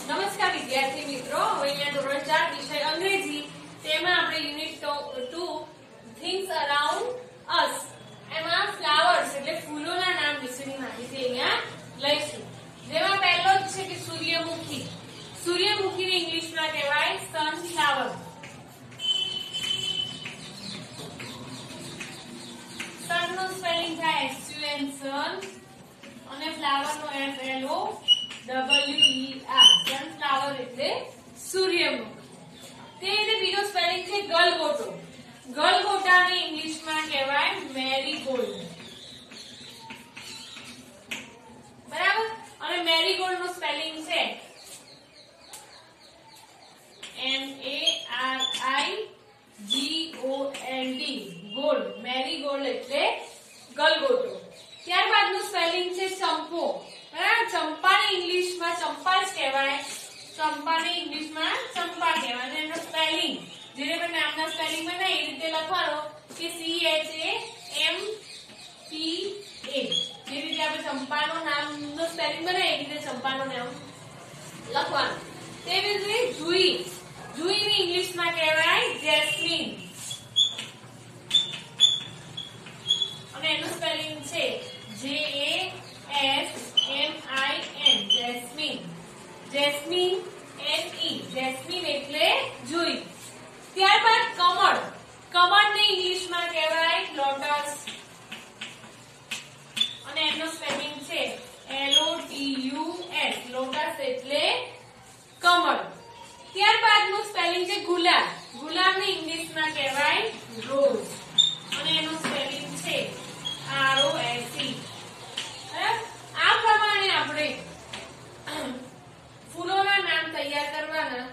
નમસ્કાર વિદ્યાર્થી મિત્રો, હવે અહીંયા ધોરણ 4 વિષય અંગ્રેજી તેમાં આપણે યુનિટ 2 થિંગ્સ અરાઉન્ડ અસ એમાં ફ્લાવર્સ એટલે ફૂલોના નામ વિશેની માહિતી અહીંયા લઈશું. જેમાં પહેલો જ છે કે સૂર્યમુખી. સૂર્યમુખીને ઇંગ્લિશમાં કહેવાય સનફ્લાવર. સન નું સ્પેલિંગ થાય SUN સન અને ફ્લાવર નો FLOWER. સનફ્લાવર એટલે સૂર્યમુખી. તે રીતે બીજો સ્પેલિંગ છે ગલગોટો. ગલગોટાને ઇંગ્લિશમાં કહેવાય મેરીગોલ્ડ. બરાબર. અને મેરીગોલ્ડ નું સ્પેલિંગ છે MARIGOLD. ગોલ્ડ. મેરીગોલ્ડ એટલે ગલગોટો. ત્યારબાદ નું સ્પેલિંગ છે ચંપો. બરાબર. ચંપાને ઇંગ્લિશમાં ચંપા જ કહેવાય. ચંપાને ઇંગ્લિશમાં ચંપા કહેવાય. અને એનો સ્પેલિંગ જેને પણ નામના સ્પેલિંગ બનાય એ રીતે લખવાનો કે CHAMPA. જે રીતે આપણે ચંપાનો નામનો સ્પેલિંગ બનાય એ રીતે ચંપાનું નામ લખવાનું. તેવી રીતે જુઈ. જુઈને ઇંગ્લિશમાં કહેવાય જેસ્મીન. અને એનું સ્પેલિંગ છે JASMIN. જેસ્મીન. જેસ્મીન NE. જેસ્મીન એટલે જુઈ. ત્યારબાદ કમળ. કમળને ઇંગ્લિશમાં કહેવાય લોટસ. અને એનું સ્પેલિંગ છે LOTUS. લોટસ એટલે કમળ. ત્યારબાદનું સ્પેલિંગ છે ગુલાબ. ગુલાબને ઇંગ્લિશમાં કહેવાય રોઝ. અને એનું સ્પેલિંગ છે ROSE. આ પ્રમાણે આપણે ફૂલોના નામ તૈયાર કરવાના.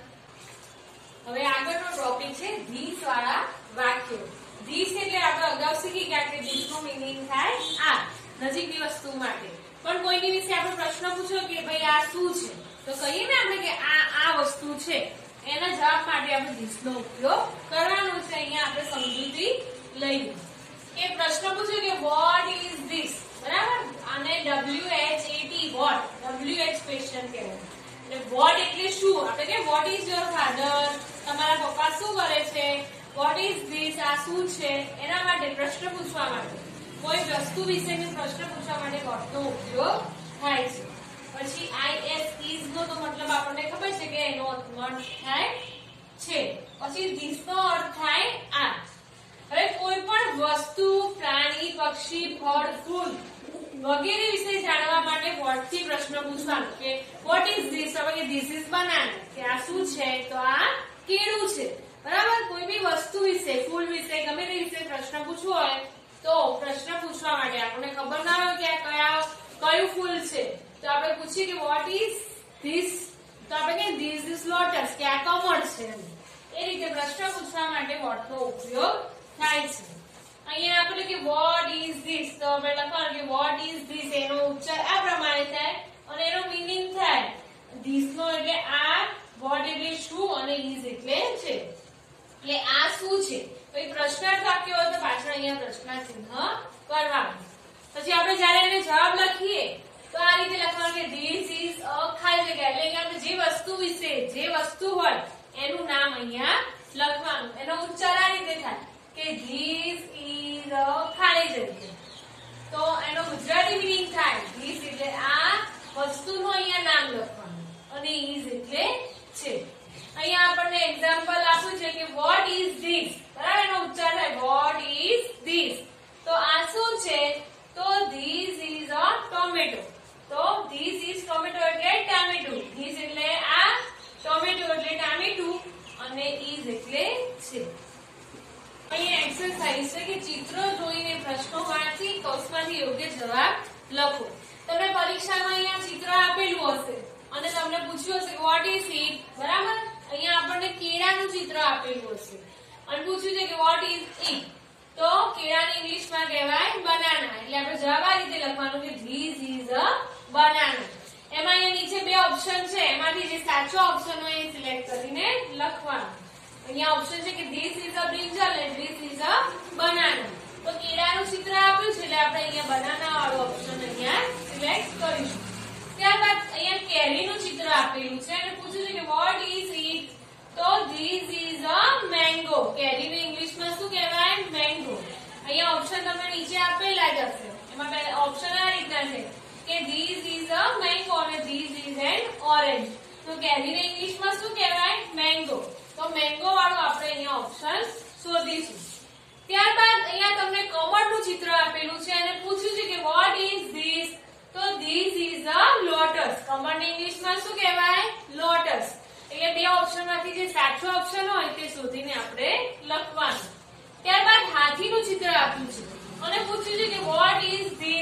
હવે આગળનો ટોપિક છે ધીસ વાળા વાક્યો. ધીસ એટલે આપણે અગાઉ શીખી ગયા કે ધીસ નો મીનિંગ થાય આ નજીકની વસ્તુ માટે. પણ કોઈની વિશે આપણે પ્રશ્ન પૂછો કે ભાઈ આ શું છે, તો કહીએ ને આપણે કે આ વસ્તુ છે. એના જવાબ માટે આપણે ધીસ નો ઉપયોગ કરવાનો છે. અહીંયા આપણે સમજૂતી લઈએ કે પ્રશ્ન પૂછ્યો કે વોટ ઇઝ ધીસ. બરાબર. અને WHAT વોટ. WH ક્વેશ્ચન કહેવાય. એટલે વોટ એટલે શું. આપણે કે વોટ ઇઝ યોર ફાધર. તમારા પપ્પા શું કરે છે. What is this. આ શું છે. એના માટે પ્રશ્ન પૂછવા માટે, કોઈ વસ્તુ વિશેનો પ્રશ્ન પૂછવા માટે વોટ નો ઉપયોગ થાય છે. પછી IS નો તો મતલબ આપણને ખબર છે કે એનો અર્થ થાય છે. પછી ધીસ નો અર્થ થાય આ. હવે કોઈ પણ વસ્તુ, પ્રાણી, પક્ષી, ફળ, ફૂલ વગેરે વિશે જાણવા માટે વોટ થી પ્રશ્ન પૂછવાનો કે વોટ ઇઝ ધીસ. હવે કે ધીસ ઇઝ બનાના, કે આ શું છે, તો આ કેળું છે. બરાબર. કોઈ બી વસ્તુ વિશે, ફૂલ વિશે, ગમે તે વિશે પ્રશ્ન પૂછવો હોય તો પ્રશ્ન પૂછવા માટે આપણને ખબર ના હોય કે આ કયું ફૂલ છે, તો આપણે પૂછીએ કે વોટ ઇઝ ધીસ. તો આપણે કે ધીસ ઇઝ લોટસ, કે આ કમળ છે. એ રીતે પ્રશ્ન પૂછવા માટે વોટ નો ઉપયોગ થાય છે. અહીંયા આપણે કે વોટ ઇઝ ધીસ, તો આપણે લખવાનું કે વોટ ઇઝ ધીસ. એનો ઉચ્ચાર આ પ્રમાણે થાય અને એનો મીનિંગ થાય ધીસ નો એટલે આ, વોટ એટલે શું અને ઇઝ એટલે છે. એટલે આ શું છે. કોઈ પ્રશ્નાર્થ વાક્ય હોય તો પાછળ અહીંયા પ્રશ્નાર્થ ચિહ્ન કરવાનું. પછી આપણે જ્યારે એને જવાબ લખીએ તો આ રીતે લખવાનું કે ધીસ ઇઝ અ ખાલી જગ્યા. એટલે આપણે જે વસ્તુ વિશે, જે વસ્તુ હોય એનું નામ અહીંયા લખવાનું. એનો ઉચ્ચાર આ રીતે થાય કે ધીસ ઇઝ અ ખાલી જગ્યા. તો એનો ગુજરાતી મીનિંગ થાય ધીસ એટલે આ વસ્તુનું અહીંયા નામ લખવાનું અને ઇઝ એટલે છે. અહીંયા આપણને એક્ઝામ્પલ આપ્યું છે કે વોટ ઇઝ ધીસ. બરાબર. એનો ઉચ્ચાર થાય વોટ ઇઝ ધીસ. તો આ શું છે, તો ધીસ ઇઝ અ ટોમેટો. તો ધીસ ઇઝ ટોમેટો એટલે ટામેટું. ધીસ એટલે આ, ટોમેટો એટલે ટામેટું અને ઇઝ એટલે છે. અહીંયા એક્સરસાઇઝ છે કે ચિત્રો જોઈને પ્રશ્નો વાંચી કૌંસમાંથી યોગ્ય જવાબ લખો. તમને પરીક્ષામાં અહીંયા ચિત્ર આપેલું હશે અને તમને પૂછ્યું હશે વોટ ઇઝ ઇટ. બરાબર. અહીંયા આપણને કેળાનું ચિત્ર આપેલું હશે અને પૂછ્યું છે કે વોટ ઇઝ ઇટ. તો કેળાને ઇંગ્લિશમાં કહેવાય બનાના. એટલે આપણે જવાબ આ રીતે લખવાનું કે ધીસ ઇઝ અ બનાના. એમાં અહીંયા નીચે બે ઓપ્શન છે, એમાંથી જે સાચો ઓપ્શન હોય એ સિલેક્ટ કરીને લખવાનું. અહીંયા ઓપ્શન છે કે ધીસ ઇઝ અ બ્રિંજલ અને ધીસ ઇઝ અ બનાના. તો કેળાનું ચિત્ર આપ્યું છે એટલે આપણે અહીંયા બનાના વાળો ઓપ્શન અહીંયા સિલેક્ટ કરીશું. ત્યારબાદ અહીંયા કેરીનું ચિત્ર આપેલું છે અને પૂછ્યું છે કે વોટ ઇઝ ઇટ, તો ધીસ ઇઝ અ મેંગો. કેરીને ઇંગ્લિશમાં શું કહેવાય? મેંગો. અહીંયા ઓપ્શન તમને નીચે આપેલા જ હશે, એમાં ઓપ્શન આ રીતના છે કે ધીસ ઇઝ અ મેંગો અને ધીસ ઇઝ એન ઓરેન્જ. તો કેરીને ઇંગ્લિશમાં શું કહેવાય? મેંગો. તો મેંગો વાળું આપણે અહીંયા ઓપ્શન શોધીશું. ત્યારબાદ અહીંયા તમને કમળનું ચિત્ર આપેલું છે અને પૂછ્યું છે કે વોટ ઇઝ ધીસ, તો ધીસ ઇઝ અ લોટસ. કમળને ઇંગ્લિશમાં શું કહેવાય? લોટસ. એટલે બે ઓપ્શન માંથી જે સાચો ઓપ્શન હોય તે શોધીને આપણે લખવાનું. ત્યારબાદ હાથીનું ચિત્ર આપ્યું છે અને પૂછ્યું છે કે વોટ ઇઝ ધીસ,